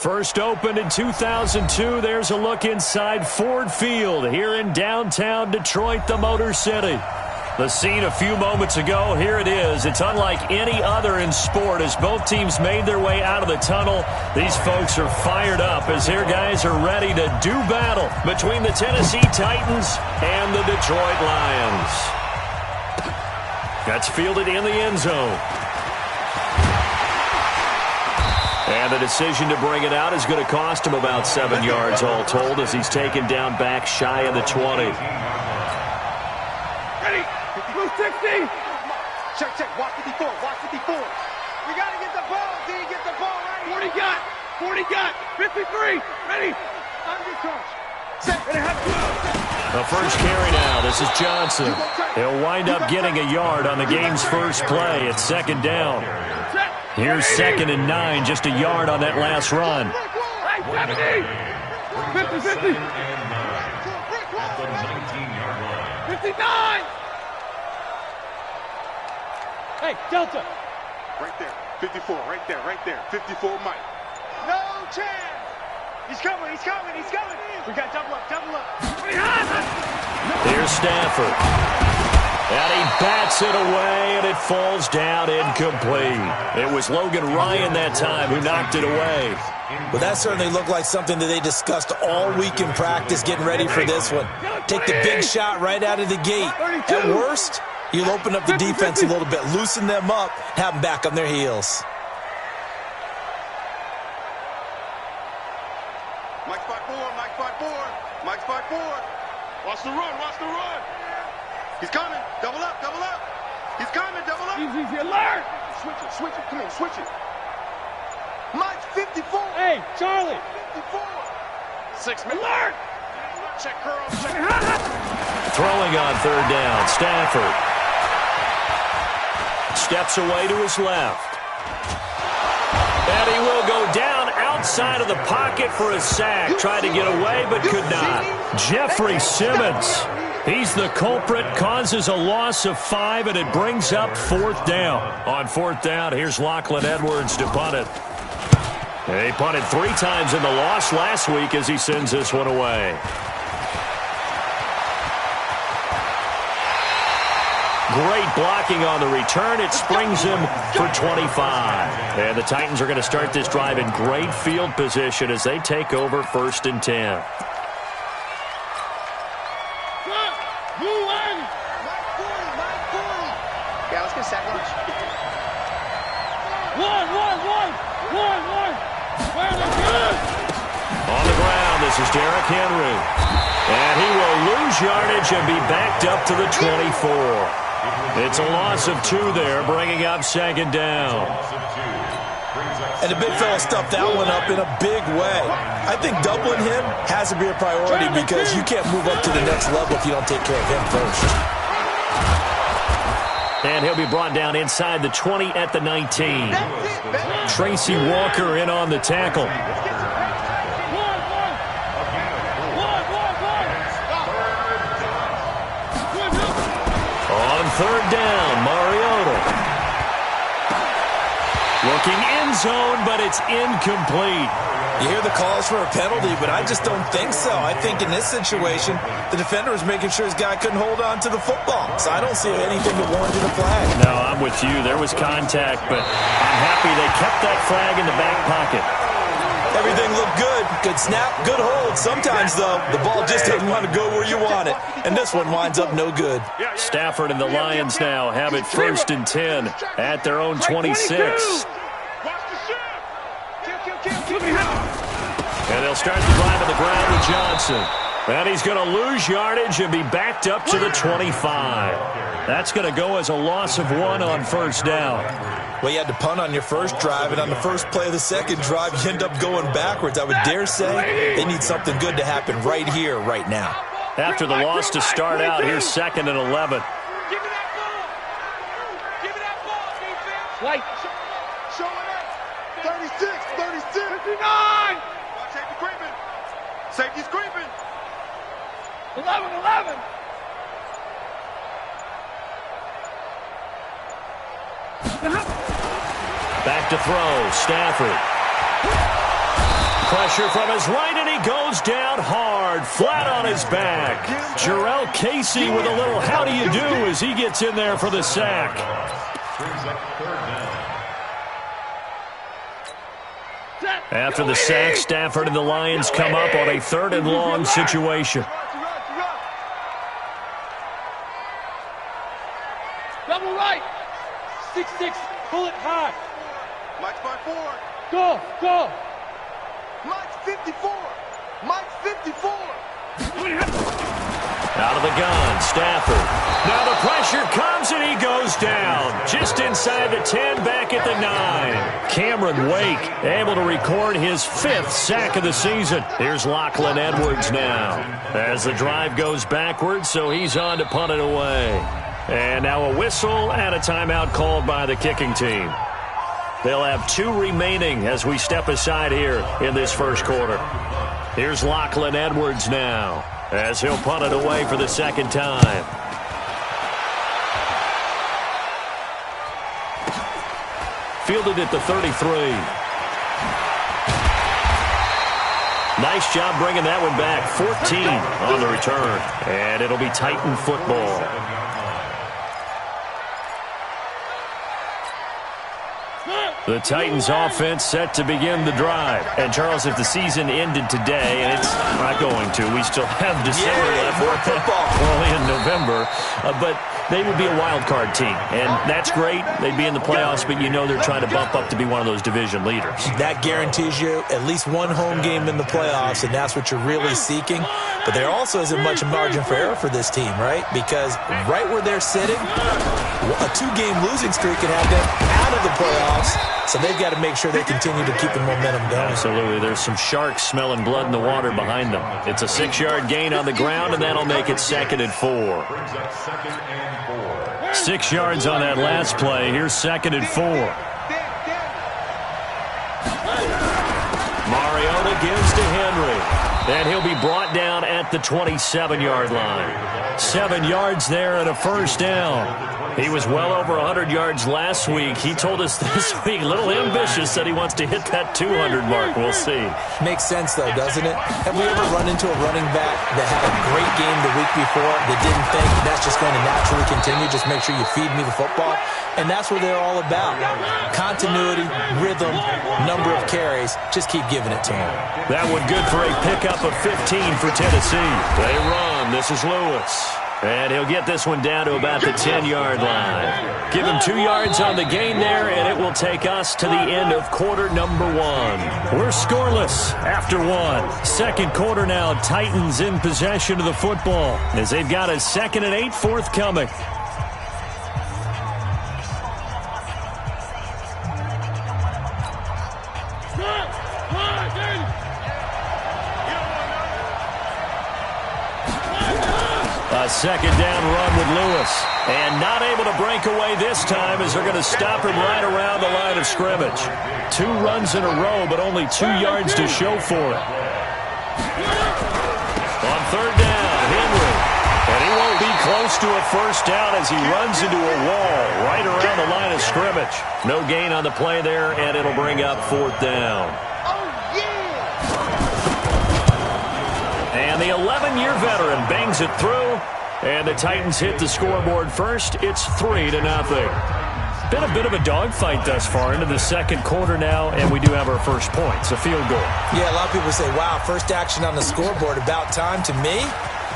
First opened in 2002. There's a look inside Ford Field here in downtown Detroit, the Motor City. The scene a few moments ago, here it is. It's unlike any other in sport as both teams made their way out of the tunnel. These folks are fired up as their guys are ready to do battle between the Tennessee Titans and the Detroit Lions. That's fielded in the end zone. And the decision to bring it out is going to cost him about 7 yards all told as he's taken down back shy of the 20. Ready? Blue 60. Check, check. Watch 54. Watch 54. You got to get the ball. D, get the ball right. 40 got. 40 got. 53. Ready? Under charge. Set. The first carry now. This is Johnson. He'll wind up getting a yard on the game's first play. It's second down. Here's 2nd and 9, just a yard on that last run. 50, 50. 59. Hey, Delta. Right there. 54, right there, right there. 54 Mike. No chance. He's coming, he's coming, he's coming. We got double up, double up. Here's Stafford. And he bats it away, and it falls down incomplete. It was Logan Ryan that time who knocked it away. Well, that certainly looked like something that they discussed all week in practice, getting ready for this one. Take the big shot right out of the gate. At worst, you'll open up the defense a little bit, loosen them up, have them back on their heels. Mike's 5-4, Mike's 5-4, Mike's 5-4. Watch the run, watch the run. He's coming. Double up, double up. He's coming, double up. Easy, alert. Switch it, come on, switch it. Mike's 54. Hey, Charlie. 54. 6 minutes. Alert. Check curl, check. Throwing on third down, Stafford. Steps away to his left. And he will go down outside of the pocket for a sack. Tried to get away, but could not. Jeffrey Simmons. He's the culprit, causes a loss of 5, and it brings up 4th down. On 4th down, here's Lachlan Edwards to punt it. He punted 3 times in the loss last week as he sends this one away. Great blocking on the return. It springs him for 25. And the Titans are going to start this drive in great field position as they take over 1st and 10. On the ground, this is Derrick Henry. And he will lose yardage and be backed up to the 24. It's a loss of 2 there, bringing up 2nd down. And the big fella stuffed that one up in a big way. I think doubling him has to be a priority because you can't move up to the next level if you don't take care of him first. And he'll be brought down inside the 20 at the 19. Tracy Walker in on the tackle. On 3rd down, Mariota. Looking end zone, but it's incomplete. You hear the calls for a penalty, but I just don't think so. I think in this situation, the defender was making sure his guy couldn't hold on to the football. So I don't see anything that warranted a flag. No, I'm with you. There was contact, but I'm happy they kept that flag in the back pocket. Everything looked good. Good snap, good hold. Sometimes, though, the ball just doesn't want to go where you want it. And this one winds up no good. Stafford and the Lions now have it 1st and 10 at their own 26. And they'll start the drive on the ground with Johnson. And he's going to lose yardage and be backed up to the 25. That's going to go as a loss of 1 on 1st down. Well, you had to punt on your first drive, and on the first play of the second drive, you end up going backwards. I would dare say they need something good to happen right here, right now. After the loss to start out, here's 2nd and 11. Give me that ball. Give me that ball, defense. Right. Show it up. 36, 36. 59. Watch safety creeping. Safety's creeping. 11. Back to throw, Stafford. pressure from his right, and he goes down hard, flat on his back. Jarrell Casey with a little how do you do as he gets in there for the sack. After the sack, Stafford and the Lions come up on a 3rd and long situation. Double right. 6-6. Pull it high. Mike's by 4. Go. Go. Mike's 54. Mike's 54. Out of the gun, Stafford. Now the pressure comes and he goes down. Just inside the 10, back at the 9. Cameron Wake able to record his 5th sack of the season. Here's Lachlan Edwards now. As the drive goes backwards, so he's on to punt it away. And now a whistle and a timeout called by the kicking team. They'll have 2 remaining as we step aside here in this first quarter. Here's Lachlan Edwards now, as he'll punt it away for the 2nd time. Fielded at the 33. Nice job bringing that one back. 14 on the return. And it'll be Titan football. The Titans offense set to begin the drive. And, Charles, if the season ended today, and it's not going to, we still have December left. More football. Only in November. But they would be a wild card team. And that's great. They'd be in the playoffs, but you know they're trying to bump up to be one of those division leaders. That guarantees you at least one home game in the playoffs, and that's what you're really seeking. But there also isn't much margin for error for this team, right? Because right where they're sitting, a 2-game losing streak could have them out of the playoffs. So they've got to make sure they continue to keep the momentum going. Absolutely. There's some sharks smelling blood in the water behind them. It's a 6-yard gain on the ground, and that'll make it 2nd and 4. 6 yards on that last play. Here's 2nd and 4. Mariota gives to Henry. And he'll be brought down at the 27-yard line. 7 yards there and a first down. He was well over 100 yards last week. He told us this week, a little ambitious, that he wants to hit that 200 mark. We'll see. Makes sense, though, doesn't it? Have we ever run into a running back that had a great game the week before that didn't think that's just going to naturally continue? Just make sure you feed me the football. And that's what they're all about. Continuity, rhythm, number of carries. Just keep giving it to him. That one good for a pickup of 15 for Tennessee. They run. This is Lewis. And he'll get this one down to about the 10-yard line. Give him 2 yards on the gain there, and it will take us to the end of quarter number 1. We're scoreless after 1. Second quarter now, Titans in possession of the football as they've got a 2nd and 8 forthcoming. A 2nd down run with Lewis. And not able to break away this time as they're going to stop him right around the line of scrimmage. 2 runs in a row, but only 2 yards to show for it. On 3rd down, Henry. And he won't be close to a first down as he runs into a wall right around the line of scrimmage. No gain on the play there, and it'll bring up 4th down. And the 11-year veteran bangs it through, and the Titans hit the scoreboard first. It's 3-0. Been a bit of a dogfight thus far into the second quarter now, and we do have our first points, a field goal. Yeah, a lot of people say, wow, first action on the scoreboard, about time. To me,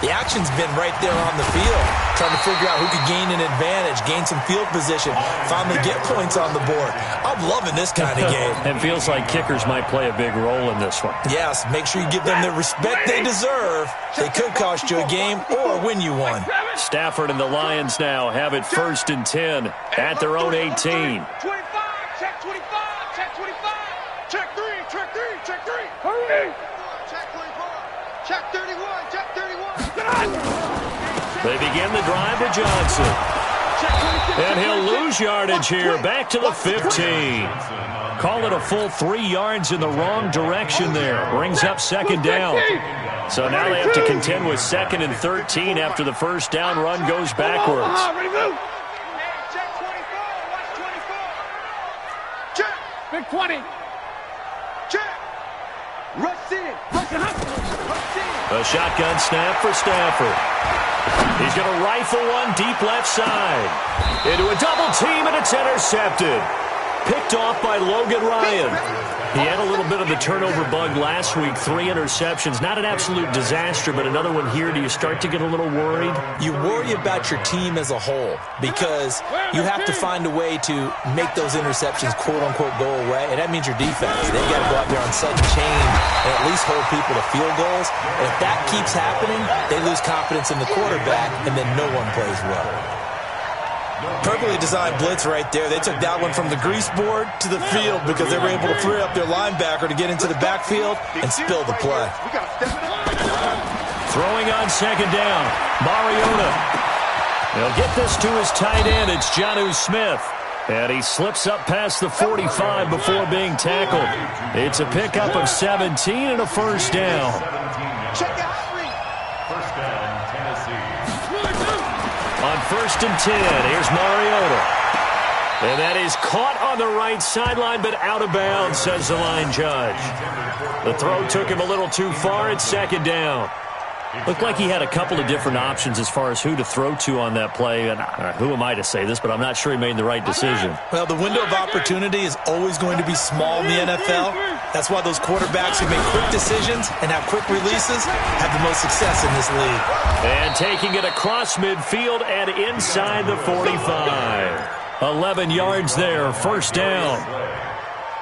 the action's been right there on the field, trying to figure out who could gain an advantage, gain some field position, finally get points on the board. I'm loving this kind of game. It feels like kickers might play a big role in this one. Yes, make sure you give them the respect they deserve. They could cost you a game or win you one. Stafford and the Lions now have it 1st and 10 at their own 18. 25, check 25, check 25, check 3, check 3, check 3. Hurry! Check 24, check 31, check 31. They begin the drive with Johnson. And he'll lose yardage here, back to the 15. Call it a full 3 yards in the wrong direction there. Brings up 2nd down. So now they have to contend with 2nd and 13 after the first down run goes backwards. Check 24, watch 24. Check. Big 20. Check. Rush in. Rush in. A shotgun snap for Stafford. He's going to rifle one deep left side. Into a double team, and it's intercepted. Picked off by Logan Ryan. He had a little bit of the turnover bug last week. 3 interceptions. Not an absolute disaster, but another one here. Do you start to get a little worried? You worry about your team as a whole because you have to find a way to make those interceptions, quote-unquote, go away, and that means your defense. They've got to go out there on sudden change and at least hold people to field goals. And if that keeps happening, they lose confidence in the quarterback, and then no one plays well. Perfectly designed blitz right there. They took that one from the grease board to the field because they were able to free up their linebacker to get into the backfield and spill the play. Throwing on second down. Mariota. He'll get this to his tight end. It's Jonnu Smith. And he slips up past the 45 before being tackled. It's a pickup of 17 and a first down. On 1st and 10, here's Mariota. And that is caught on the right sideline, but out of bounds, says the line judge. The throw took him a little too far. It's second down. Looked like he had a couple of different options as far as who to throw to on that play. And who am I to say this, but I'm not sure he made the right decision. Well, the window of opportunity is always going to be small in the NFL. That's why those quarterbacks who make quick decisions and have quick releases have the most success in this league. And taking it across midfield and inside the 45. 11 yards there, first down.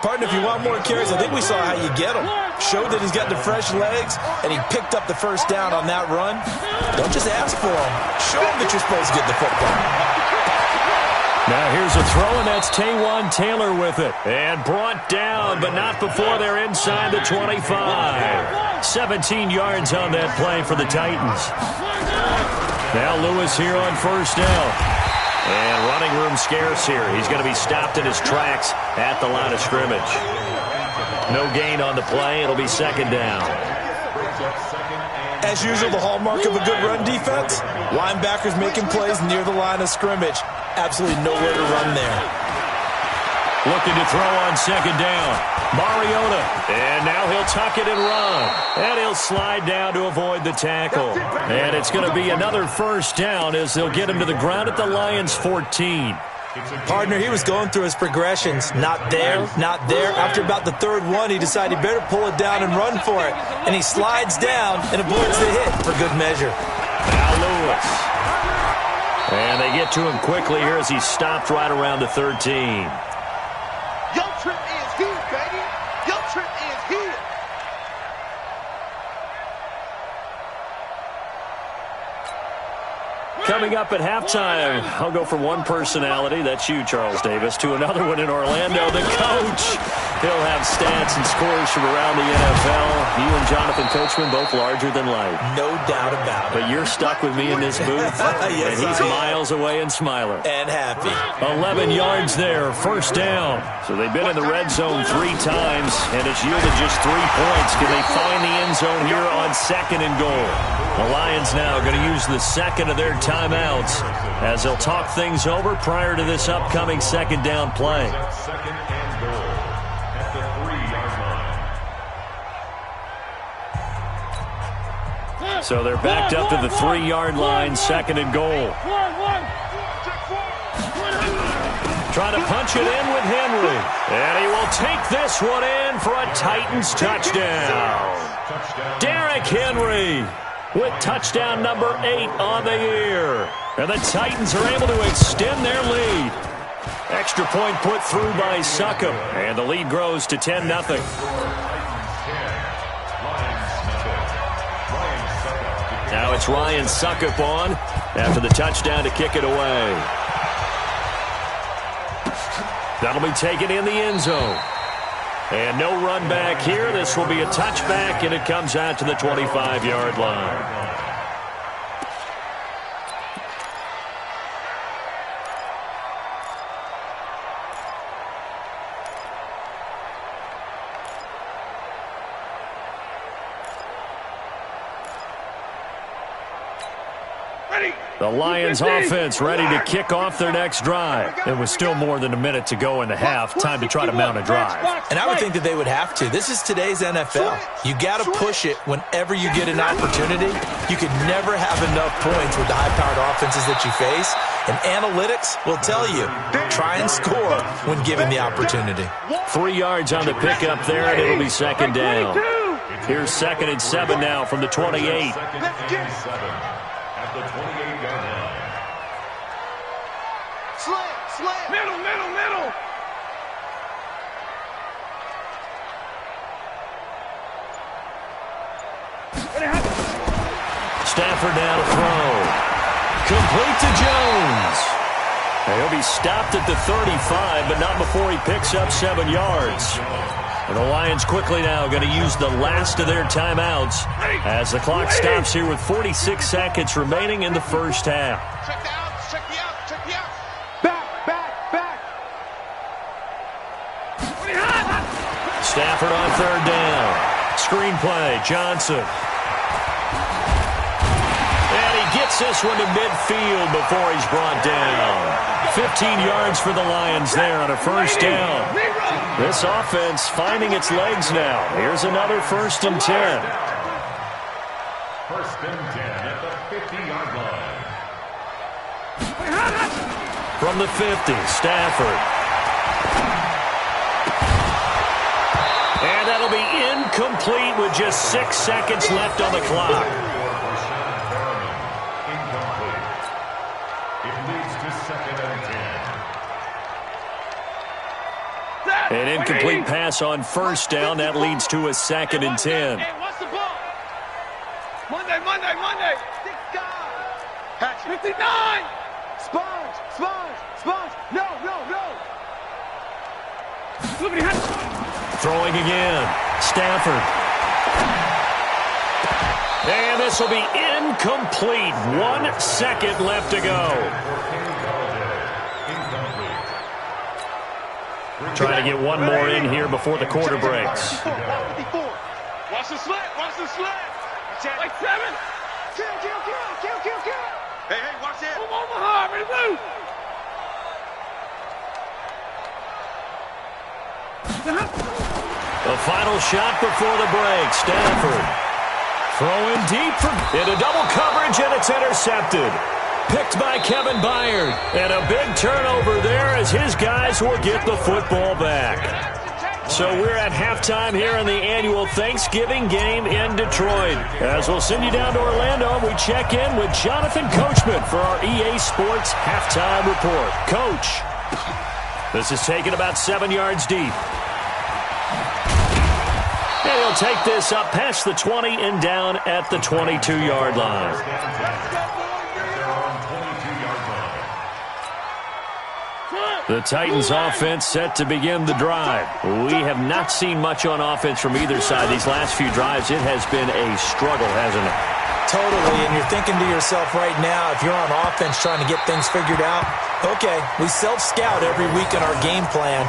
Partner, if you want more carries, I think we saw how you get them. Showed that he's got the fresh legs, and he picked up the first down on that run. Don't just ask for them. Show them that you're supposed to get the football. Now here's a throw, and that's Taywan Taylor with it. And brought down, but not before they're inside the 25. 17 yards on that play for the Titans. Now Lewis here on first down. And running room scarce here. He's going to be stopped in his tracks at the line of scrimmage. No gain on the play. It'll be second down. As usual, the hallmark of a good run defense, linebackers making plays near the line of scrimmage. Absolutely nowhere to run there. Looking to throw on second down. Mariota. And now he'll tuck it and run. And he'll slide down to avoid the tackle. And it's going to be another first down as they'll get him to the ground at the Lions' 14. Partner, he was going through his progressions. Not there, not there. After about the third one, he decided he better pull it down and run for it. And he slides down and avoids the hit for good measure. Now Lewis. And they get to him quickly here as he's stopped right around the 13. Your trip is here, baby. Your trip is here. Coming up at halftime, I'll go from one personality, that's you, Charles Davis, to another one in Orlando, the coach. He'll have stats and scores from around the NFL. You and Jonathan Coachman, both larger than life. No doubt about it. But you're stuck with me in this booth, yes, and he's miles away and smiling. And happy. 11 yards there, first down. So they've been in the red zone 3 times, and it's yielded just 3 points. Can they find the end zone here on second and goal? The Lions now going to use the second of their timeouts as they'll talk things over prior to this upcoming second down play. Second and goal at the 3-yard line. So they're backed up to the 3-yard line, second and goal. Trying to punch it in with Henry. And he will take this one in for a Titans touchdown. Derrick Henry with touchdown number 8 on the year. And the Titans are able to extend their lead. Extra point put through by Succop. And the lead grows to 10-0. Now it's Ryan Succop on after the touchdown to kick it away. That'll be taken in the end zone. And no run back here. This will be a touchback, and it comes out to the 25-yard line. The Lions offense ready to kick off their next drive. It was still more than a minute to go in the half. Time to try to mount a drive. And I would think that they would have to. This is today's NFL. You got to push it whenever you get an opportunity. You could never have enough points with the high-powered offenses that you face. And analytics will tell you, try and score when given the opportunity. 3 yards on the pickup there, and it'll be second down. Here's 2nd and 7 now from the 28. At the 28-yard line. Slam. Middle. Stafford now to throw. Complete to Jones. He'll be stopped at the 35, but not before he picks up 7 yards. And the Lions quickly now going to use the last of their timeouts as the clock stops here with 46 seconds remaining in the first half. Check the out. Back. Stafford on 3rd down. Screenplay, Johnson. And he gets this one to midfield before he's brought down. 15 yards for the Lions there on a first down. This offense finding its legs now. Here's another 1st and 10. 1st and 10 at the 50-yard line. From the 50, Stafford. And that'll be incomplete with just 6 seconds left on the clock. An incomplete pass on 1st down. That leads to a 2nd and 10. Hey, what's the ball? Monday. Hatchet. 59. Sponge. No. Look at him. Throwing again. Stafford. And this will be incomplete. 1 second left to go. Trying to get one more in here before the quarter breaks. Watch the slant. Like 7. Kill. Hey, watch it. Omaha, ready to move. The final shot before the break. Stafford throwing deep into double coverage, and it's intercepted. Picked by Kevin Byard. And a big turnover there as his guys will get the football back. So we're at halftime here in the annual Thanksgiving game in Detroit. As we'll send you down to Orlando, we check in with Jonathan Coachman for our EA Sports halftime report. Coach, this is taken about 7 yards deep. And he'll take this up past the 20 and down at the 22-yard line. The Titans offense set to begin the drive. We have not seen much on offense from either side these last few drives. It has been a struggle, hasn't it? Totally, and you're thinking to yourself right now, if you're on offense trying to get things figured out, okay, we self-scout every week in our game plan.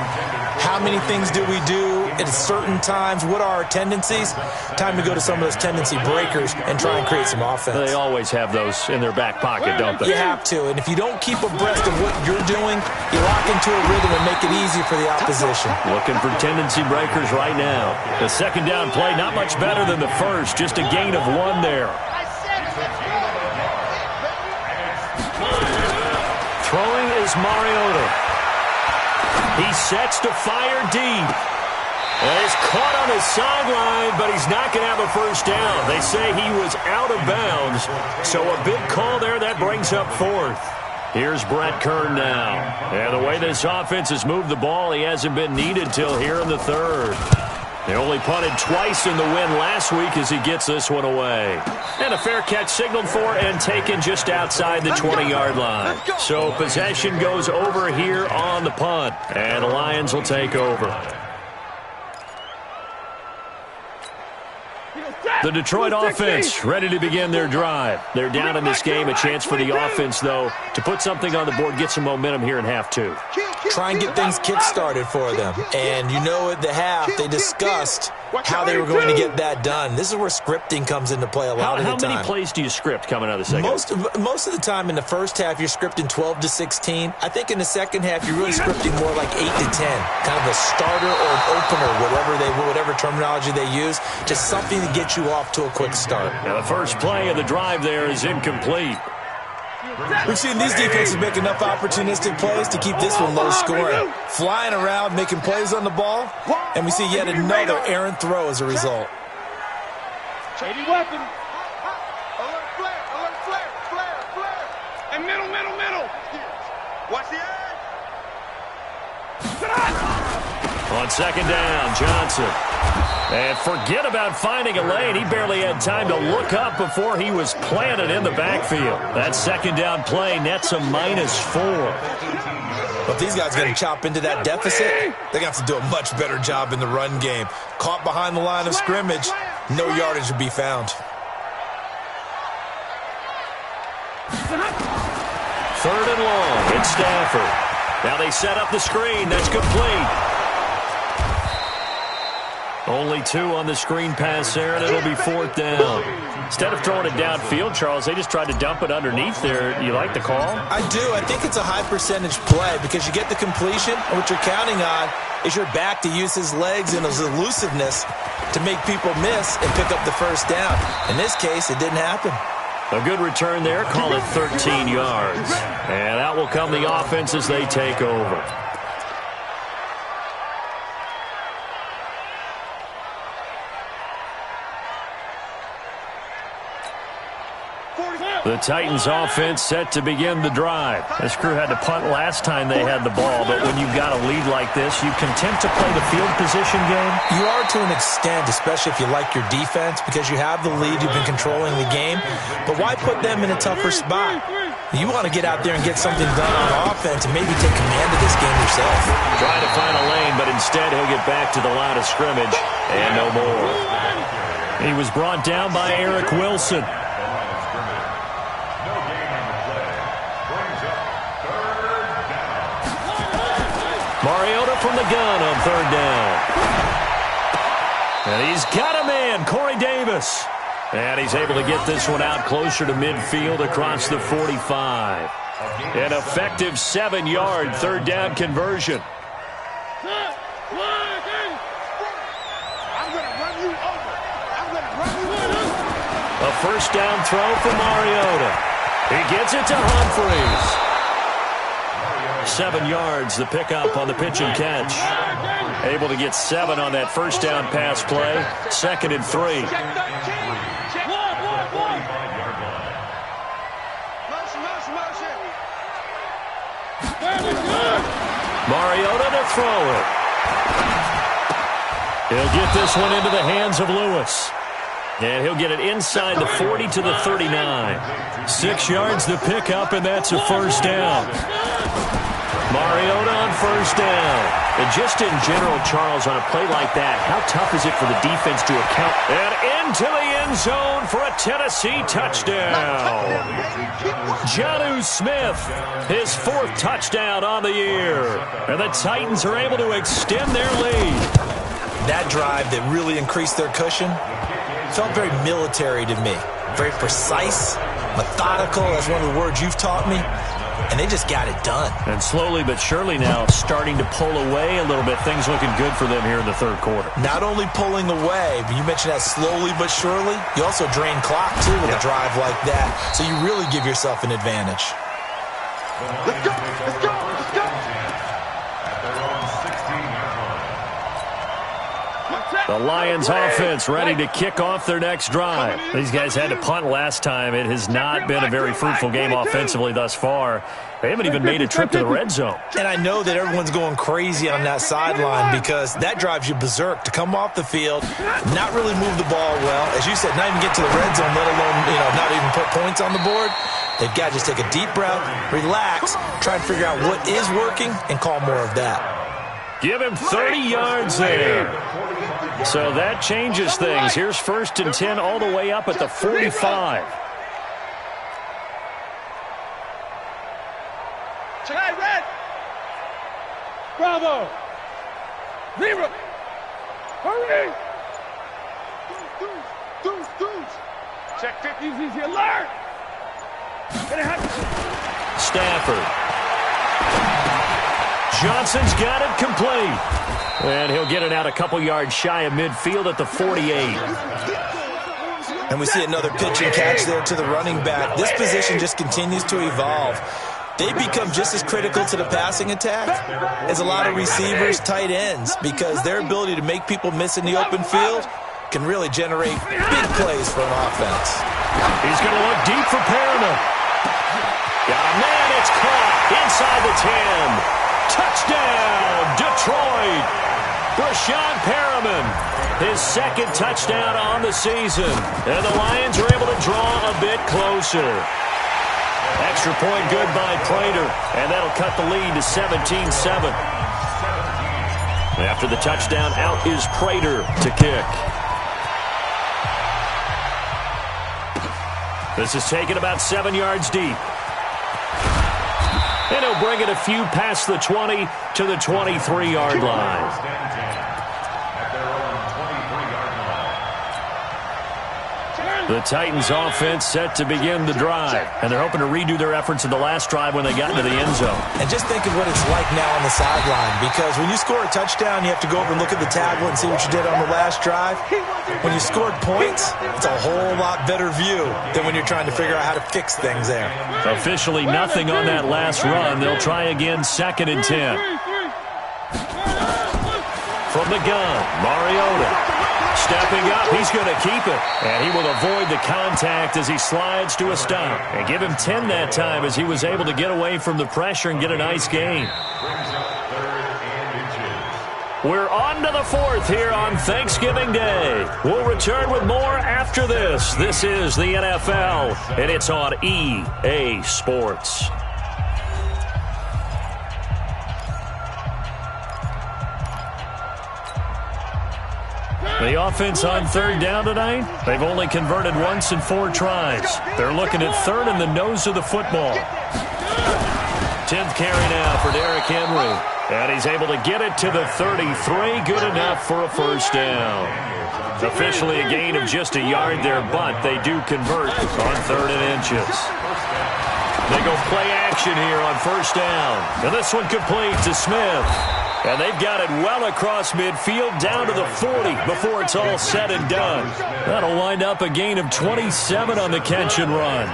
How many things do we do at certain times? What are our tendencies? Time to go to some of those tendency breakers and try and create some offense. They always have those in their back pocket, don't they? You have to, and if you don't keep abreast of what you're doing, you lock into a rhythm and make it easy for the opposition. Looking for tendency breakers right now. The 2nd down play, not much better than the first, just a gain of 1 there. Throwing is Mariota. He sets to fire deep. And he's caught on his sideline, but he's not going to have a first down. They say he was out of bounds. So a big call there that brings up 4th. Here's Brett Kern now. And the way this offense has moved the ball, he hasn't been needed till here in the 3rd. They only punted twice in the win last week as he gets this one away. And a fair catch signaled for and taken just outside the 20-yard line. So possession goes over here on the punt. And the Lions will take over. The Detroit offense ready to begin their drive. They're down in this game. A chance for the offense, though, to put something on the board, get some momentum here in half 2. Try and get things kick-started for them. And you know at the half, they discussed how they were going to get that done. This is where scripting comes into play a lot of the time. How many plays do you script coming out of the second? Most of the time in the first half, you're scripting 12 to 16. I think in the second half, you're really scripting more like 8 to 10. Kind of a starter or an opener, whatever terminology they use. Just something to get you off to a quick start. Now the first play of the drive there is incomplete. We've seen these defenses make enough opportunistic plays to keep this one low scoring. Flying around, making plays on the ball, and we see yet another errant throw as a result. Shady weapon. Alert flare. And middle. Watch the edge. On second down, Johnson. And forget about finding a lane. He barely had time to look up before he was planted in the backfield. That second down play nets a -4. But if these guys are going to chop into that deficit, they're going to have to do a much better job in the run game. Caught behind the line of scrimmage, no yardage to be found. Third and long. It's Stafford. Now they set up the screen. That's complete. Only 2 on the screen pass there, and it'll be fourth down. Instead of throwing it downfield, Charles, they just tried to dump it underneath there. You like the call? I do. I think it's a high percentage play because you get the completion, and what you're counting on is your back to use his legs and his elusiveness to make people miss and pick up the first down. In this case, it didn't happen. A good return there. Call it 13 yards. And out will come the offense as they take over. The Titans offense set to begin the drive. This crew had to punt last time they had the ball, but when you've got a lead like this, you content to play the field position game? You are to an extent, especially if you like your defense, because you have the lead, you've been controlling the game. But why put them in a tougher spot? You want to get out there and get something done on offense and maybe take command of this game yourself. Trying to find a lane, but instead he'll get back to the line of scrimmage and no more. He was brought down by Eric Wilson. Mariota from the gun on third down. And he's got a man, Corey Davis. And he's able to get this one out closer to midfield across the 45. An effective 7-yard third down conversion. A first down throw for Mariota. He gets it to Humphries. 7 yards, the pickup on the pitch and catch. Able to get 7 on that first down pass play. 2nd and 3. Mariota to throw it. He'll get this one into the hands of Lewis. And he'll get it inside the 40 to the 39. 6 yards the pickup, and that's a first down. Mariota on first down. And just in general, Charles, on a play like that, how tough is it for the defense to account? And into the end zone for a Tennessee touchdown. Jonnu Smith, his 4th touchdown on the year. And the Titans are able to extend their lead. That drive that really increased their cushion felt very military to me. Very precise, methodical, that's one of the words you've taught me. And they just got it done. And slowly but surely now starting to pull away a little bit. Things looking good for them here in the third quarter. Not only pulling away, but you mentioned that slowly but surely. You also drain clock, too, with a drive like that. So you really give yourself an advantage. Let's go. The Lions offense ready to kick off their next drive. These guys had to punt last time. It has not been a very fruitful game offensively thus far. They haven't even made a trip to the red zone. And I know that everyone's going crazy on that sideline because that drives you berserk to come off the field, not really move the ball well. As you said, not even get to the red zone, let alone, not even put points on the board. They've got to just take a deep breath, relax, try and figure out what is working, and call more of that. Give him 30 yards there. So that changes things. Here's 1st and 10 all the way up at the 45. Hey, red. Bravo. 0. Hurry. Deuce. Check 50. Easy, alert. Stafford. Johnson's got it complete. And he'll get it out a couple yards shy of midfield at the 48. And we see another pitch and catch there to the running back. This position just continues to evolve. They become just as critical to the passing attack as a lot of receivers, tight ends, because their ability to make people miss in the open field can really generate big plays for an offense. He's going to look deep for Perriman. Got a man, it's caught inside the 10. Touchdown, Detroit. Brashon Perriman, his second touchdown on the season. And the Lions are able to draw a bit closer. Extra point good by Prater, and that'll cut the lead to 17-7. After the touchdown, out is Prater to kick. This is taken about 7 yards deep. And he'll bring it a few past the 20 to the 23-yard line. The Titans offense set to begin the drive, and they're hoping to redo their efforts in the last drive when they got into the end zone. And just think of what it's like now on the sideline, because when you score a touchdown, you have to go over and look at the tablet and see what you did on the last drive. When you scored points, it's a whole lot better view than when you're trying to figure out how to fix things there. Officially nothing on that last run. They'll try again, 2nd and 10. From the gun, Mariota. Stepping up, he's going to keep it. And he will avoid the contact as he slides to a stop. And give him 10 that time as he was able to get away from the pressure and get a nice gain. We're on to the 4th here on Thanksgiving Day. We'll return with more after this. This is the NFL, and it's on EA Sports. The offense on 3rd down tonight, they've only converted once in 4 tries. They're looking at 3rd in the nose of the football. 10th carry now for Derrick Henry. And he's able to get it to the 33. Good enough for a first down. Officially a gain of just a yard there, but they do convert on 3rd and inches. They go play action here on 1st down. And this one complete to Smith. And they've got it well across midfield down to the 40 before it's all said and done. That'll wind up a gain of 27 on the catch and run.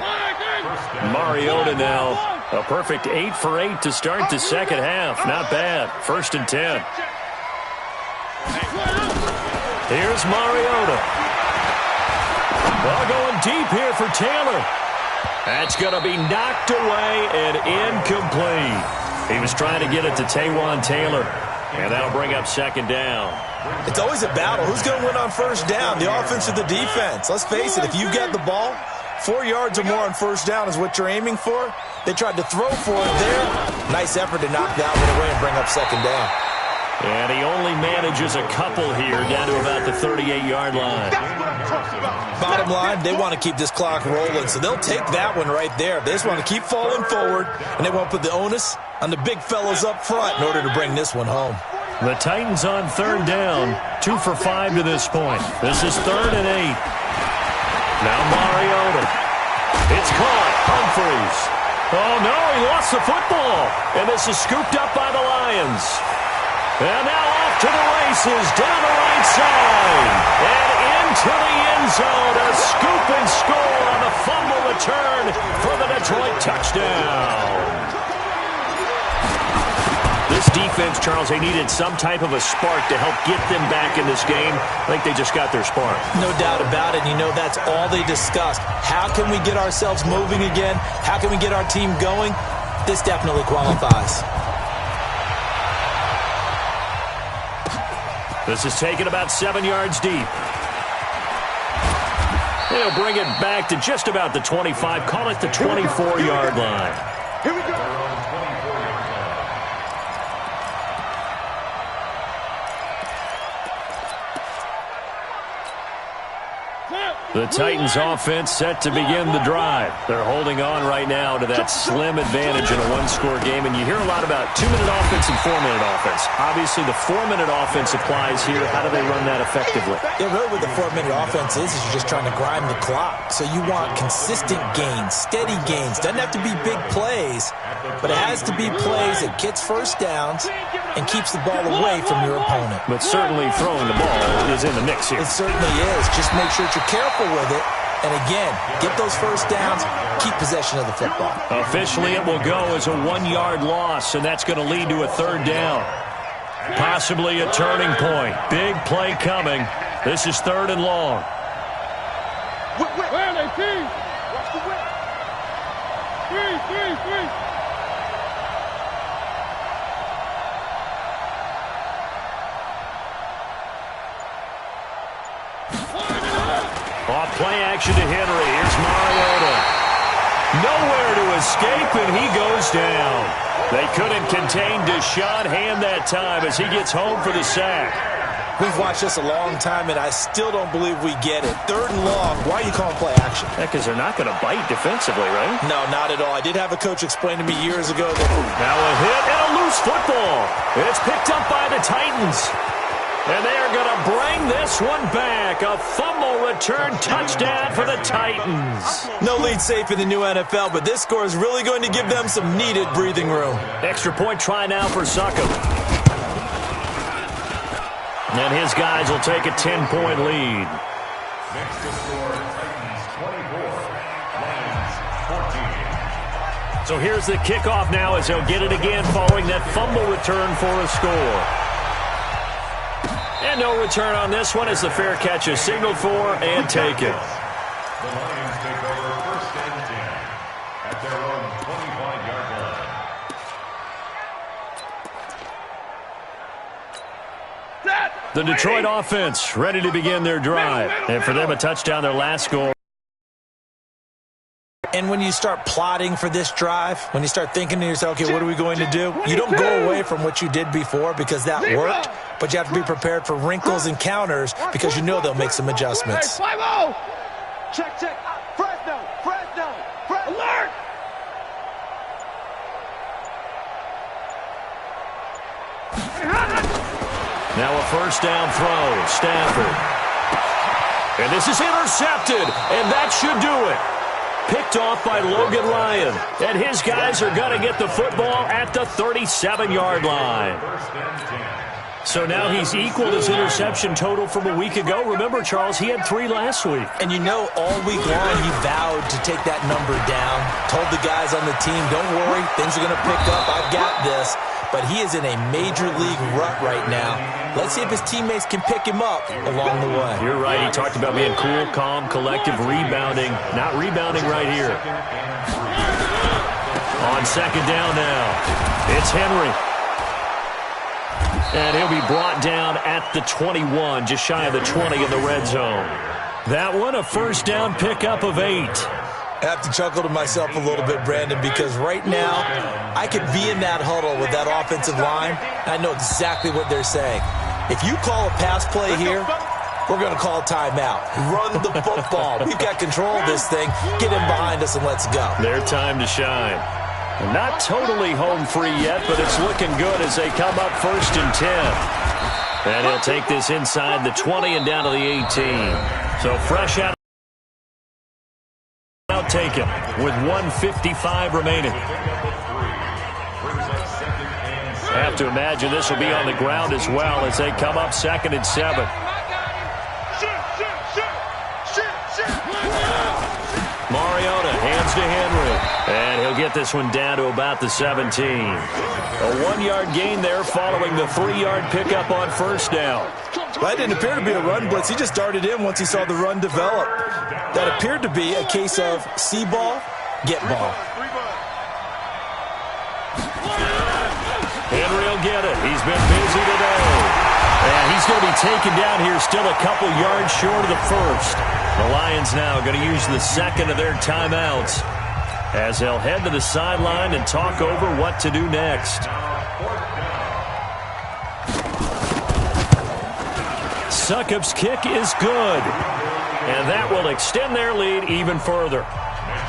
Mariota now, a perfect 8 for 8 to start the second half. Not bad. 1st and 10. Here's Mariota. Ball going deep here for Taylor. That's going to be knocked away and incomplete. He was trying to get it to Taywan Taylor, and that'll bring up 2nd down. It's always a battle. Who's going to win on 1st down, the offense or the defense? Let's face it, if you've got the ball, 4 yards or more on 1st down is what you're aiming for. They tried to throw for it there. Nice effort to knock that one away and bring up 2nd down. And he only manages a couple here down to about the 38-yard line. Bottom line, they want to keep this clock rolling, so they'll take that one right there. They just want to keep falling forward, and they want to put the onus on the big fellas up front in order to bring this one home. The Titans on 3rd down, 2 for 5 to this point. This is 3rd and 8. Now Mariota. It's caught. Humphries. Oh, no, he lost the football. And this is scooped up by the Lions. And now off to the races, down the right side. And into the end zone, a scoop and score on the fumble return for the Detroit touchdown. This defense, Charles, they needed some type of a spark to help get them back in this game. I think they just got their spark. No doubt about it. You know, that's all they discussed. How can we get ourselves moving again? How can we get our team going? This definitely qualifies. This is taken about 7 yards deep. They'll bring it back to just about the 25. Call it the 24-yard line. Here we go. Clear. The Titans offense set to begin the drive. They're holding on right now to that slim advantage in a one-score game, and you hear a lot about 2-minute offense and 4-minute offense. Obviously, the 4-minute offense applies here. How do they run that effectively? Yeah, really what the 4-minute offense is you're just trying to grind the clock. So you want consistent gains, steady gains. Doesn't have to be big plays, but it has to be plays that gets first downs and keeps the ball away from your opponent. But certainly throwing the ball is in the mix here. It certainly is. Just make sure that you're careful with it. And again, get those first downs, keep possession of the football. Officially, it will go as a 1-yard loss, and that's going to lead to a 3rd down. Possibly a turning point. Big play coming. This is 3rd and long. Where are they, team? Watch the whip. Three. Off play action to Henry. Here's Mariota. Nowhere to escape, and he goes down. They couldn't contain Deshaun Hand that time as he gets home for the sack. We've watched this a long time, and I still don't believe we get it. 3rd and long. Why are you calling play action? Because they're not going to bite defensively, right? No, not at all. I did have a coach explain to me years ago that... Now a hit and a loose football. It's picked up by the Titans. And they are going to bring this one back. A fumble return touchdown for the Titans. No lead safe in the new NFL, but this score is really going to give them some needed breathing room. Extra point try now for Succop. And his guys will take a 10-point lead. Next to score, Titans 24, Lions 14. So here's the kickoff now as they'll get it again following that fumble return for a score. And no return on this one as the fair catch is signaled for and taken. The Lions take over 1st and 10 at their own 25-yard line. The Detroit offense ready to begin their drive. And for them, a touchdown, their last goal. And when you start plotting for this drive, when you start thinking to yourself, okay, what are we going to do? You don't go away from what you did before because that worked, but you have to be prepared for wrinkles and counters because you know they'll make some adjustments. 5-0. Check. Fresno. Alert. Now a 1st down throw. Stafford. And this is intercepted, and that should do it. Picked off by Logan Ryan. And his guys are going to get the football at the 37-yard line. So now he's equaled his interception total from a week ago. Remember, Charles, he had 3 last week. And you know, all week long he vowed to take that number down. Told the guys on the team, don't worry, things are going to pick up. I've got this. But he is in a major league rut right now. Let's see if his teammates can pick him up along the way. You're right. He talked about being cool, calm, collective, rebounding. Not rebounding right here. On 2nd down now, it's Henry. And he'll be brought down at the 21, just shy of the 20 in the red zone. That one, a 1st down pickup of 8. I have to chuckle to myself a little bit, Brandon, because right now I could be in that huddle with that offensive line, and I know exactly what they're saying. If you call a pass play here, we're going to call a timeout. Run the football. We've got control of this thing. Get in behind us and let's go. Their time to shine. Not totally home free yet, but it's looking good as they come up 1st and 10. And he'll take this inside the 20 and down to the 18. So fresh out. Taken with 1:55 remaining. Have to imagine this will be on the ground as well as they come up 2nd and 7. Mariota hands to Henry, and he'll get this one down to about the 17. A 1-yard gain there following the 3-yard pickup on 1st down. That didn't appear to be a run blitz. He just darted in once he saw the run develop. That appeared to be a case of see ball, get ball. Henry will get it. He's been busy today. And he's going to be taken down here still a couple yards short of the 1st. The Lions now going to use the 2nd of their timeouts as they'll head to the sideline and talk over what to do next. Succop's kick is good. and that will extend their lead even further.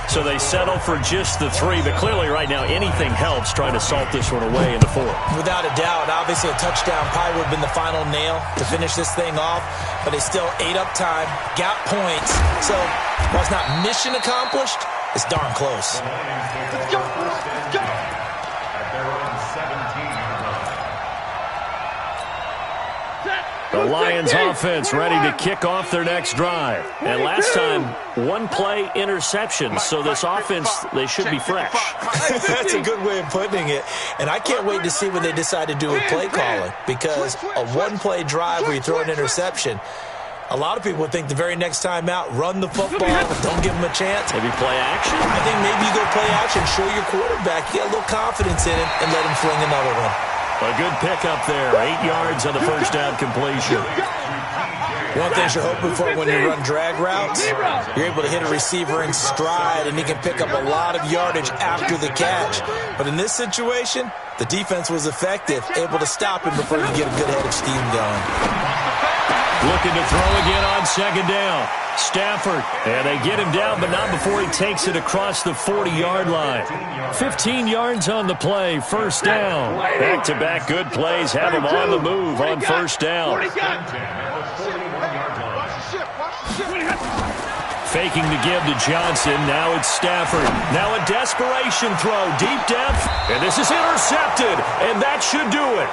So they settle for just the 3, but clearly right now anything helps trying to salt this one away in the 4th. Without a doubt, obviously a touchdown probably would have been the final nail to finish this thing off, but they still ate up time, got points. So while it's not mission accomplished, it's darn close. Let's go. Let's go. At their own 17-yard line. The Lions offense ready to kick off their next drive. And last time, 1-play interception. So this offense, they should be fresh. That's a good way of putting it. And I can't wait to see what they decide to do with play calling. Because a 1-play drive where you throw an interception, a lot of people would think the very next time out, run the football, don't give them a chance. Maybe play action? I think maybe you go play action, show your quarterback, get a little confidence in him, and let him fling another one. A good pickup there. 8 yards on the first down completion. One thing you're hoping for when you run drag routes, you're able to hit a receiver in stride, and he can pick up a lot of yardage after the catch. But in this situation, the defense was effective, able to stop him before he could get a good head of steam going. Looking to throw again on second down. Stafford, and they get him down, but not before he takes it across the 40-yard line. 15 yards on the play, first down. Back-to-back good plays have him on the move on first down. Faking the give to Johnson, now it's Stafford. Now a desperation throw, deep depth, and this is intercepted, and that should do it.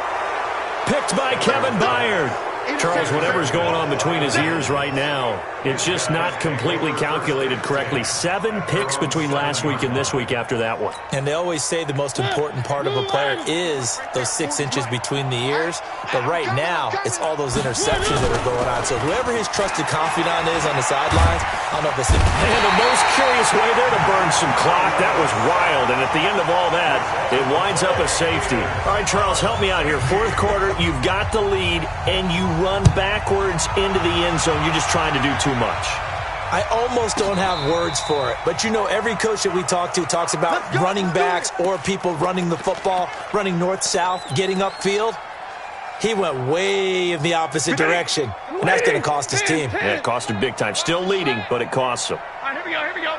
Picked by Kevin Byard. Charles, whatever's going on between his ears right now, it's just not completely calculated correctly. 7 picks between last week and this week after that one. And they always say the most important part of a player is those 6 inches between the ears. But right now, it's all those interceptions that are going on. So whoever his trusted confidant is on the sidelines, I don't know if it's... And the most curious way there to burn some clock. That was wild. And at the end of all that, it winds up a safety. All right, Charles, help me out here. 4th quarter, you've got the lead, and you run backwards into the end zone. You're just trying to do too much. I almost don't have words for it. But, you know, every coach that we talk to talks about running backs or people running the football, running north-south, getting upfield. He went way in the opposite direction, and that's going to cost his team. Yeah, it cost him big time. Still leading, but it costs him. All right, here we go.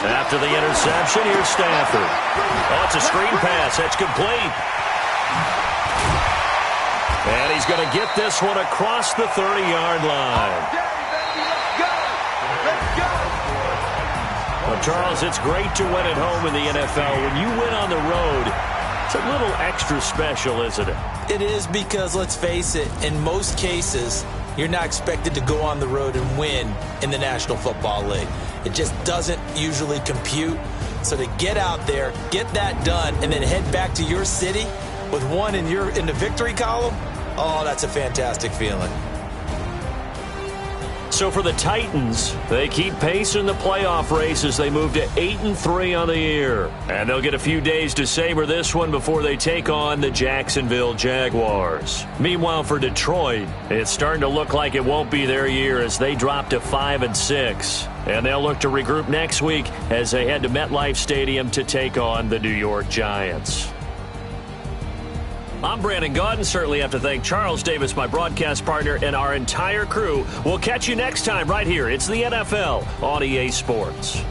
After the interception, here's Stafford. Oh, it's a screen pass. That's complete. And he's going to get this one across the 30-yard line. Well, Charles, it's great to win at home in the NFL. When you win on the road, it's a little extra special, isn't it? It is because, let's face it, in most cases, you're not expected to go on the road and win in the National Football League. It just doesn't usually compute. So to get out there, get that done, and then head back to your city with one in the victory column, oh, that's a fantastic feeling. So for the Titans, they keep pace in the playoff race as they move to 8-3 on the year. And they'll get a few days to savor this one before they take on the Jacksonville Jaguars. Meanwhile, for Detroit, it's starting to look like it won't be their year as they drop to 5-6. And they'll look to regroup next week as they head to MetLife Stadium to take on the New York Giants. I'm Brandon Gaudin. Certainly have to thank Charles Davis, my broadcast partner, and our entire crew. We'll catch you next time right here. It's the NFL on EA Sports.